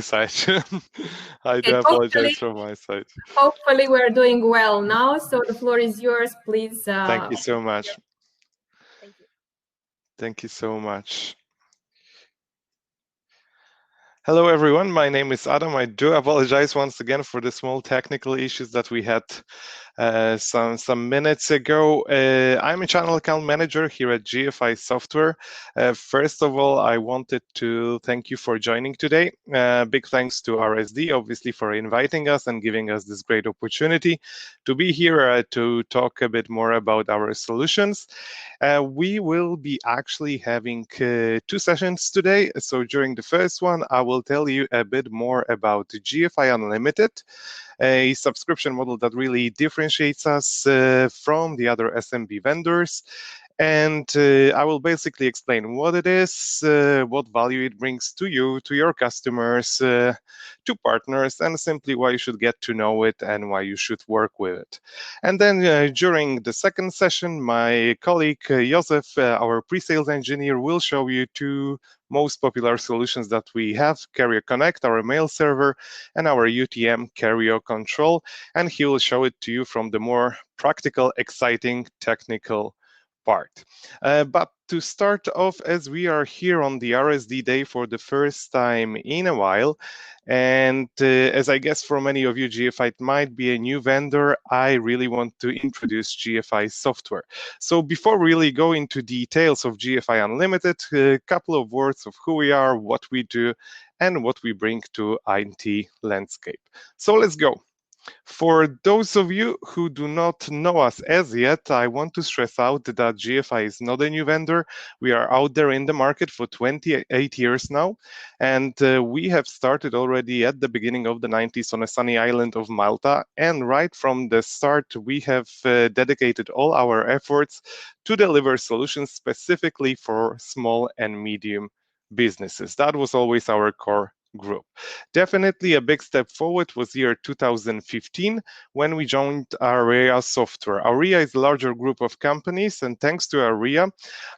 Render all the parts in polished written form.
side. I do Okay, apologize from my side. hopefully we're doing well now. So the floor is yours, please. Thank you so much. Thank you. Thank you so much. Hello, everyone. My name is Adam. I do apologize once again for the small technical issues that we had some minutes ago. I'm a channel account manager here at Gfi Software. First of all, I wanted to thank you for joining today. Big thanks to RSD, obviously, for inviting us and giving us this great opportunity to be here to talk a bit more about our solutions. We will be actually having 2 sessions today. So during the first one, I will tell you a bit more about Gfi Unlimited, a subscription model that really differentiates us from the other SMB vendors. And I will basically explain what it is, what value it brings to you, to your customers, to partners, and simply why you should get to know it and why you should work with it. And then during the second session, my colleague Josef, our pre-sales engineer, will show you 2 most popular solutions that we have: Carrier Connect, our mail server, and our UTM Carrier Control. And he will show it to you from the more practical, exciting, technical part. But to start off, as we are here on the RSD day for the first time in a while, and as I guess for many of you, Gfi might be a new vendor, I really want to introduce Gfi Software. So before really go into details of Gfi Unlimited, a couple of words of who we are, what we do, and what we bring to IT landscape. So let's go. For those of you who do not know us as yet, I want to stress out that Gfi is not a new vendor. We are out there in the market for 28 years now, and we have started already at the beginning of the 90s on a sunny island of Malta. And right from the start, we have dedicated all our efforts to deliver solutions specifically for small and medium businesses. That was always our core group. Definitely a big step forward was year 2015 when we joined Area Software. Area is a larger group of companies, and thanks to Area,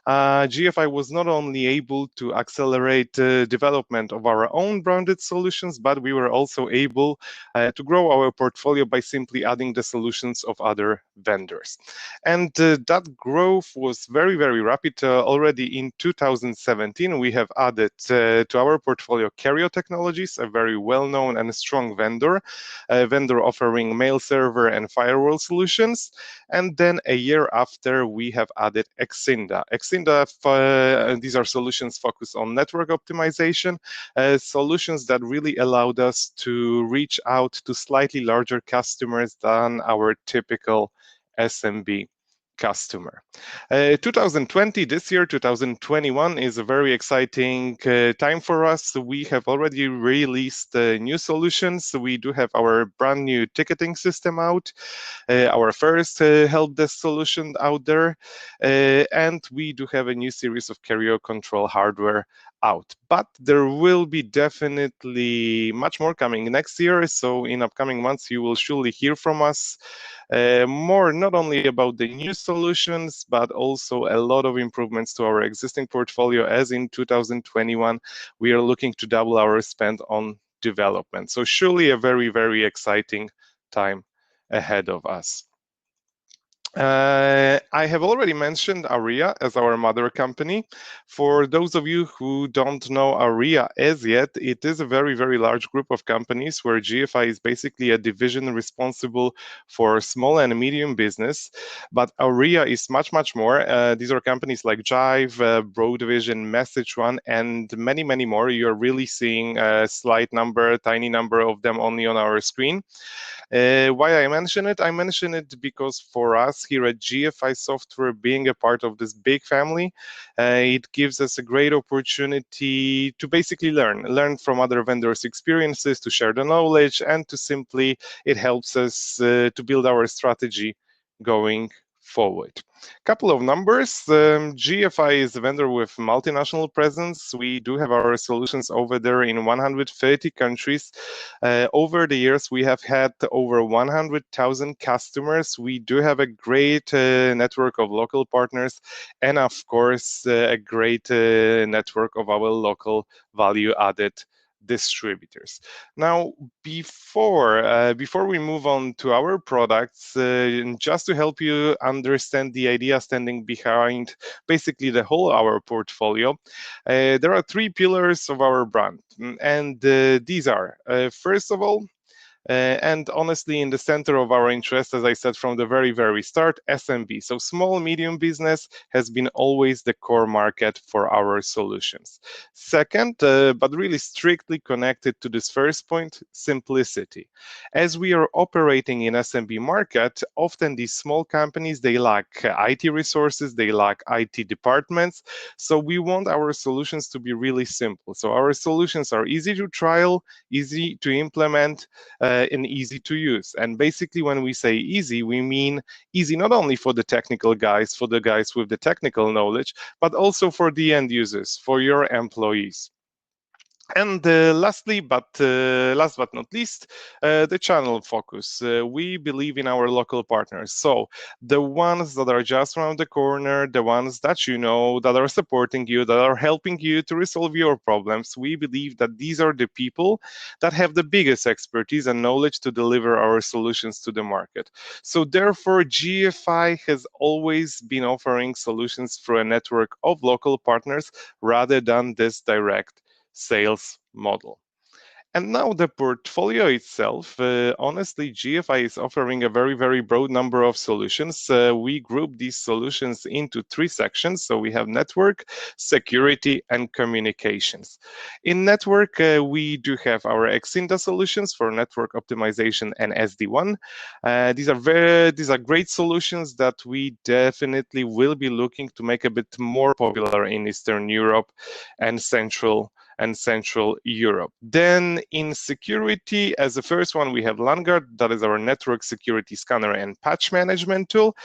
Gfi was not only able to accelerate development of our own branded solutions, but we were also able to grow our portfolio by simply adding the solutions of other vendors. And that growth was very, very rapid. Already in 2017, we have added to our portfolio Carrier Technologies, a very well-known and strong vendor, a vendor offering mail server and firewall solutions. And then a year after, we have added Exinda. Exinda, these are solutions focused on network optimization, solutions that really allowed us to reach out to slightly larger customers than our typical SMB customer. 2020, this year, 2021, is a very exciting time for us. We have already released new solutions. We do have our brand new ticketing system out, our first help desk solution out there, and we do have a new series of carrier control hardware out. But there will be definitely much more coming next year. So in upcoming months, you will surely hear from us more, not only about the new solutions, but also a lot of improvements to our existing portfolio, as in 2021, we are looking to double our spend on development. So surely a very, very exciting time ahead of us. I have already mentioned Aria as our mother company. For those of you who don't know Aria as yet, it is a very, very large group of companies where Gfi is basically a division responsible for small and medium business. But Aria is much, much more. These are companies like Jive, Broadvision, MessageOne, and many, many more. You're really seeing a slight number, a tiny number of them only on our screen. Why I mention it? I mention it because for us here at Gfi Software, being a part of this big family, it gives us a great opportunity to basically learn from other vendors' experiences, to share the knowledge, and to simply, it helps us to build our strategy going forward. Couple of numbers. Gfi is a vendor with multinational presence. We do have our solutions over there in 130 countries. Over the years, we have had over 100,000 customers. We do have a great network of local partners, and of course, a great network of our local value-added distributors. Now, before we move on to our products, just to help you understand the idea standing behind basically the whole our portfolio, there are three pillars of our brand, and these are first of all, and honestly, in the center of our interest, as I said from the very start, SMB. So small, medium business has been always the core market for our solutions. Second, but really strictly connected to this first point, simplicity. As we are operating in SMB market, often these small companies, they lack IT resources, they lack IT departments. So we want our solutions to be really simple. So our solutions are easy to trial, easy to implement, and easy to use. And basically, when we say easy, we mean easy not only for the technical guys, for the guys with the technical knowledge, but also for the end users, for your employees. And last but not least, the channel focus. We believe in our local partners. So the ones that are just around the corner, the ones that you know, that are supporting you, that are helping you to resolve your problems. We believe that these are the people that have the biggest expertise and knowledge to deliver our solutions to the market. So therefore, GFI has always been offering solutions through a network of local partners rather than this direct sales model. And now the portfolio itself, honestly, GFI is offering a very broad number of solutions. We group these solutions into three sections. So we have network, security, and communications. In network, we do have our Exinda solutions for network optimization and SD-WAN. These are great solutions that we definitely will be looking to make a bit more popular in Eastern Europe and Central Europe. Then in security, as the first one, we have LANguard, that is our network security scanner and patch management tool.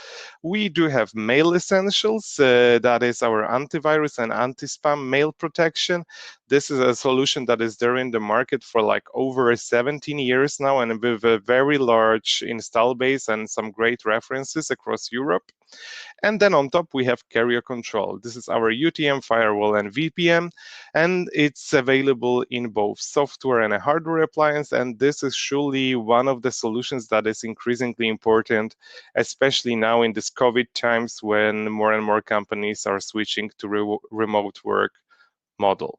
We do have Mail Essentials, that is our antivirus and anti-spam mail protection. This is a solution that is there in the market for like over 17 years now, and with a very large install base and some great references across Europe. And then on top, we have carrier control. This is our UTM firewall and VPN, and it's available in both software and a hardware appliance. And this is surely one of the solutions that is increasingly important, especially now in this COVID times when more and more companies are switching to remote work model.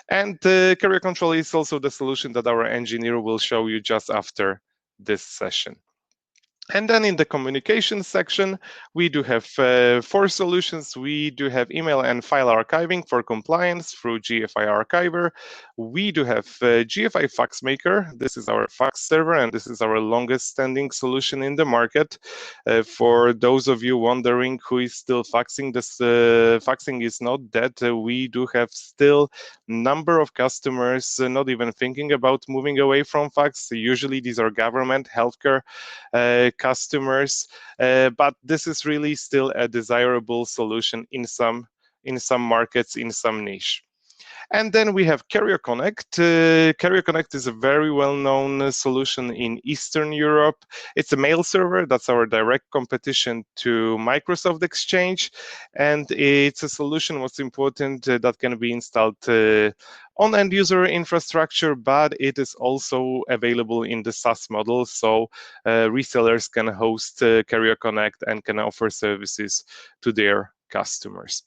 And carrier control is also the solution that our engineer will show you just after this session. And then in the communication section, we do have 4 solutions. We do have email and file archiving for compliance through GFI Archiver. We do have GFI Fax Maker. This is our fax server, and this is our longest standing solution in the market. For those of you wondering who is still faxing, this faxing is not dead. We do have still number of customers not even thinking about moving away from fax. Usually these are government, healthcare customers, but this is really still a desirable solution in some markets, in some niche. And then we have Carrier Connect. Carrier Connect is a very well-known solution in Eastern Europe. It's a mail server. That's our direct competition to Microsoft Exchange. And it's a solution, what's important, that can be installed on end-user infrastructure, but it is also available in the SaaS model. So resellers can host Carrier Connect and can offer services to their customers.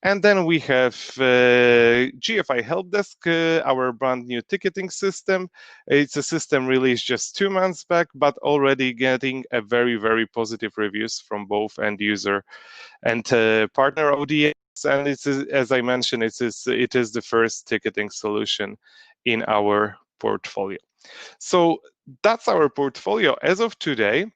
And then we have Gfi Help Desk, our brand new ticketing system. It's a system released just 2 months back, but already getting a very positive reviews from both end user and partner audience. And it's, as I mentioned, it is the first ticketing solution in our portfolio. So that's our portfolio as of today.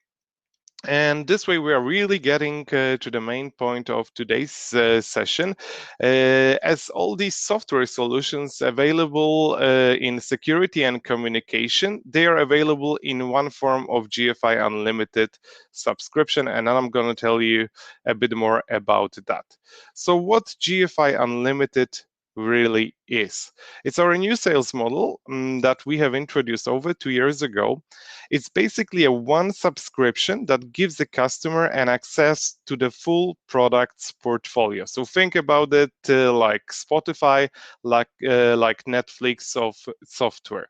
And this way we are really getting to the main point of today's session. As all these software solutions available in security and communication, they are available in one form of Gfi Unlimited subscription, and I'm going to tell you a bit more about that. So what Gfi Unlimited really is. It's our new sales model that we have introduced over 2 years ago. It's basically a one subscription that gives the customer an access to the full products portfolio. So think about it like Spotify, like Netflix of software.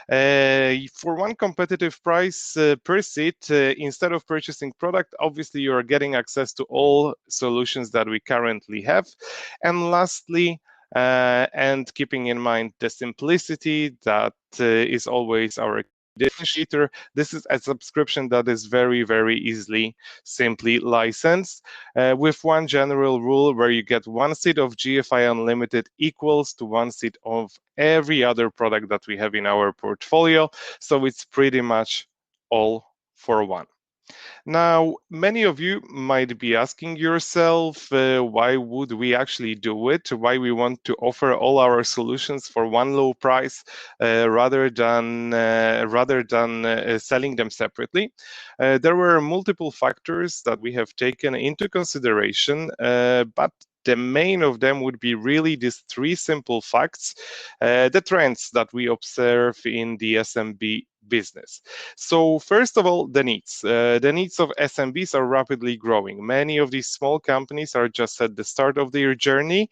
For one competitive price per seat, instead of purchasing product, obviously you are getting access to all solutions that we currently have. And lastly, and keeping in mind the simplicity that is always our differentiator, this is a subscription that is very, very easily, simply licensed with one general rule where you get one seat of Gfi Unlimited equals to one seat of every other product that we have in our portfolio. So it's pretty much all for one. Now, many of you might be asking yourself, why would we actually do it? Why we want to offer all our solutions for one low price rather than selling them separately? There were multiple factors that we have taken into consideration, but the main of them would be really these three simple facts, the trends that we observe in the SMB business. So first of all, the needs. The needs of SMBs are rapidly growing. Many of these small companies are just at the start of their journey.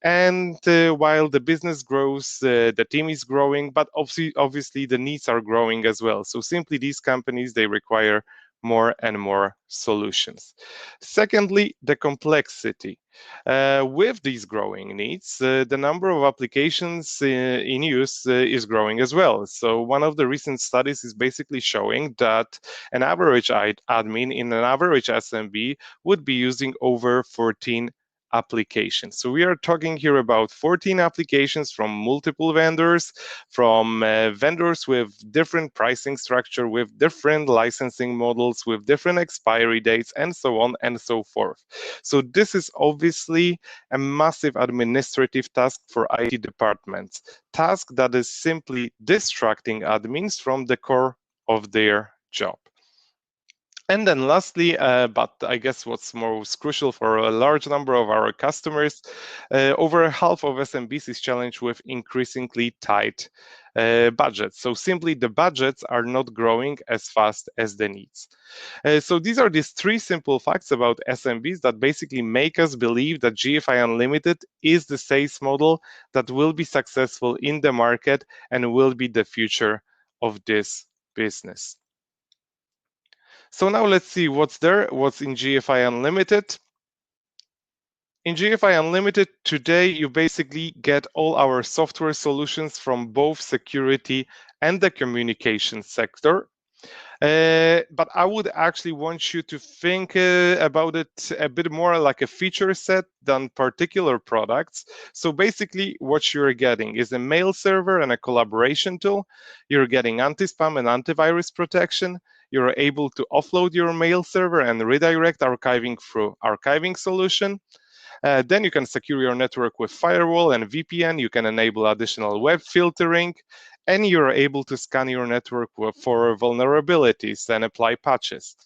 And while the business grows, the team is growing, but obviously the needs are growing as well. So simply these companies, they require more and more solutions. Secondly, the complexity. With these growing needs, the number of applications in use is growing as well. So one of the recent studies is basically showing that an average admin in an average SMB would be using over 14 applications. So we are talking here about 14 applications from multiple vendors, from vendors with different pricing structure, with different licensing models, with different expiry dates, and so on and so forth. So this is obviously a massive administrative task for IT departments, task that is simply distracting admins from the core of their job. And then lastly, but I guess what's most crucial for a large number of our customers, over half of SMBs is challenged with increasingly tight budgets. So simply the budgets are not growing as fast as the needs. So these are these three simple facts about SMBs that basically make us believe that Gfi Unlimited is the sales model that will be successful in the market and will be the future of this business. So now let's see what's there, what's in Gfi Unlimited. In Gfi Unlimited, today you basically get all our software solutions from both security and the communication sector. But I would actually want you to think about it a bit more like a feature set than particular products. So basically what you're getting is a mail server and a collaboration tool. You're getting anti-spam and antivirus protection. You're able to offload your mail server and redirect archiving through archiving solution. Then you can secure your network with firewall and VPN. You can enable additional web filtering, and you're able to scan your network for vulnerabilities and apply patches.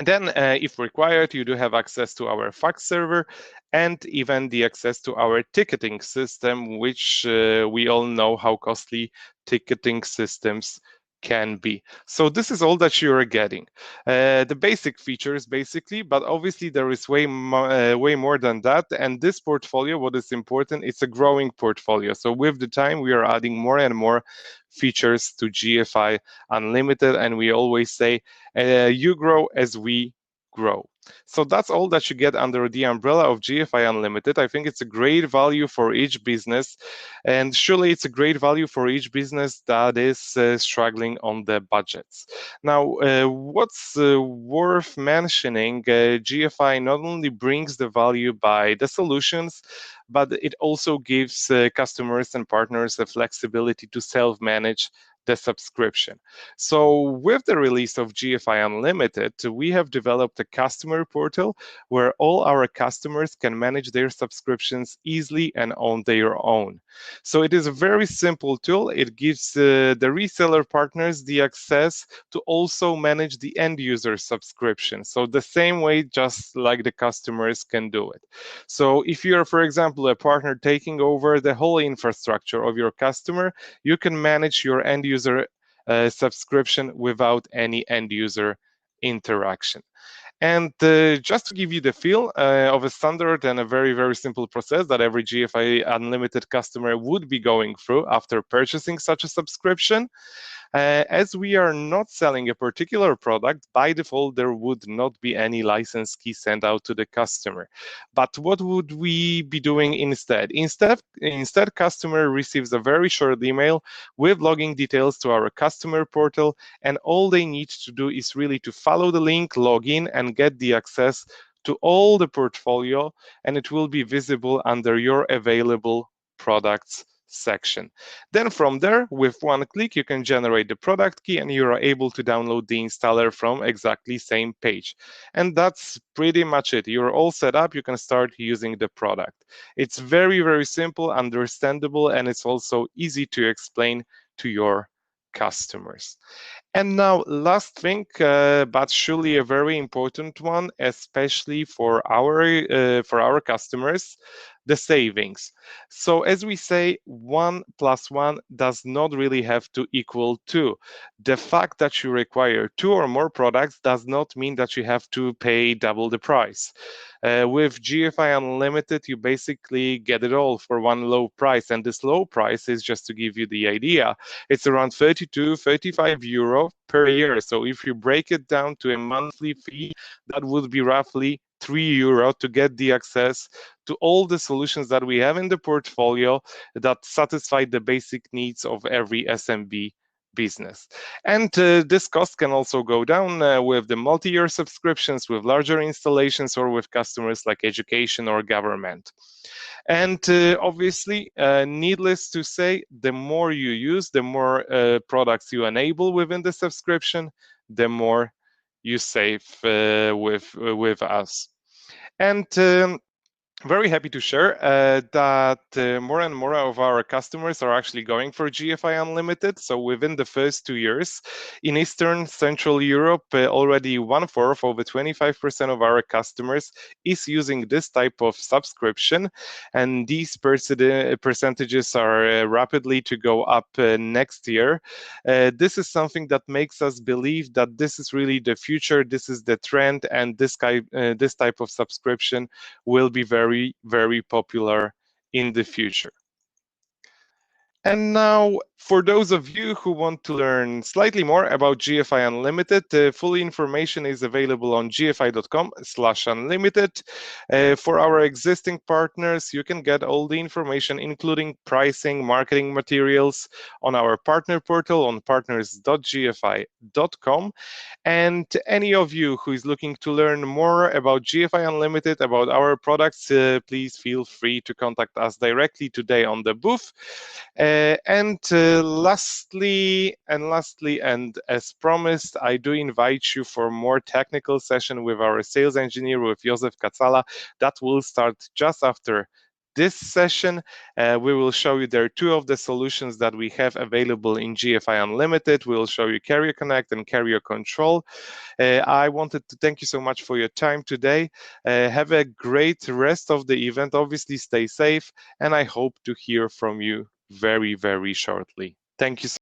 And then, if required, you do have access to our fax server and even the access to our ticketing system, which we all know how costly ticketing systems can be. So this is all that you're getting. The basic features, basically, but obviously there is way more than that. And this portfolio, what is important, it's a growing portfolio. So with the time, we are adding more and more features to Gfi Unlimited, and we always say, you grow as we grow. So that's all that you get under the umbrella of Gfi Unlimited. I think it's a great value for each business, and surely it's a great value for each business that is struggling on the budgets. Now, what's worth mentioning, Gfi not only brings the value by the solutions, but it also gives customers and partners the flexibility to self-manage the subscription. So with the release of Gfi Unlimited, we have developed a customer portal where all our customers can manage their subscriptions easily and on their own. So it is a very simple tool. It gives the reseller partners the access to also manage the end user subscription. So the same way, just like the customers can do it. So if you're, for example, a partner taking over the whole infrastructure of your customer, you can manage your end user subscription without any end user interaction. And just to give you the feel of a standard and a very, very simple process that every Gfi Unlimited customer would be going through after purchasing such a subscription, as we are not selling a particular product, by default, there would not be any license key sent out to the customer. But what would we be doing instead? Instead, customer receives a very short email with login details to our customer portal, and all they need to do is really to follow the link, log in, and get the access to all the portfolio, and it will be visible under your available products section. Then from there, with one click, you can generate the product key and you are able to download the installer from exactly same page. And that's pretty much it. You're all set up. You can start using the product. It's very, very simple, understandable, and it's also easy to explain to your customers. And now, last thing, but surely a very important one, especially for our customers, the savings. So as we say, 1 + 1 does not really have to equal 2. The fact that you require 2 or more products does not mean that you have to pay double the price. With Gfi Unlimited, you basically get it all for one low price. And this low price is, just to give you the idea, it's around 32, 35 euro per year. So if you break it down to a monthly fee, that would be roughly 3 euro to get the access to all the solutions that we have in the portfolio that satisfy the basic needs of every SMB business. And this cost can also go down with the multi-year subscriptions, with larger installations, or with customers like education or government. And obviously, needless to say, the more you use, the more products you enable within the subscription, the more you save with us. And very happy to share that more and more of our customers are actually going for Gfi Unlimited. So within the first 2 years, in Eastern Central Europe, already 1/4, over 25% of our customers is using this type of subscription. And these percentages are rapidly to go up next year. This is something that makes us believe that this is really the future, this is the trend, and this type of subscription will be very, very popular in the future. And now, for those of you who want to learn slightly more about Gfi Unlimited, full information is available on gfi.com/unlimited. For our existing partners, you can get all the information, including pricing, marketing materials, on our partner portal on partners.gfi.com. And any of you who is looking to learn more about Gfi Unlimited, about our products, please feel free to contact us directly today on the booth. And lastly, and as promised, I do invite you for more technical session with our sales engineer, with Josef Kacala. That will start just after this session. We will show you there 2 of the solutions that we have available in Gfi Unlimited. We'll show you Carrier Connect and Carrier Control. I wanted to thank you so much for your time today. Have a great rest of the event. Obviously, stay safe, and I hope to hear from you very, very shortly. Thank you so much.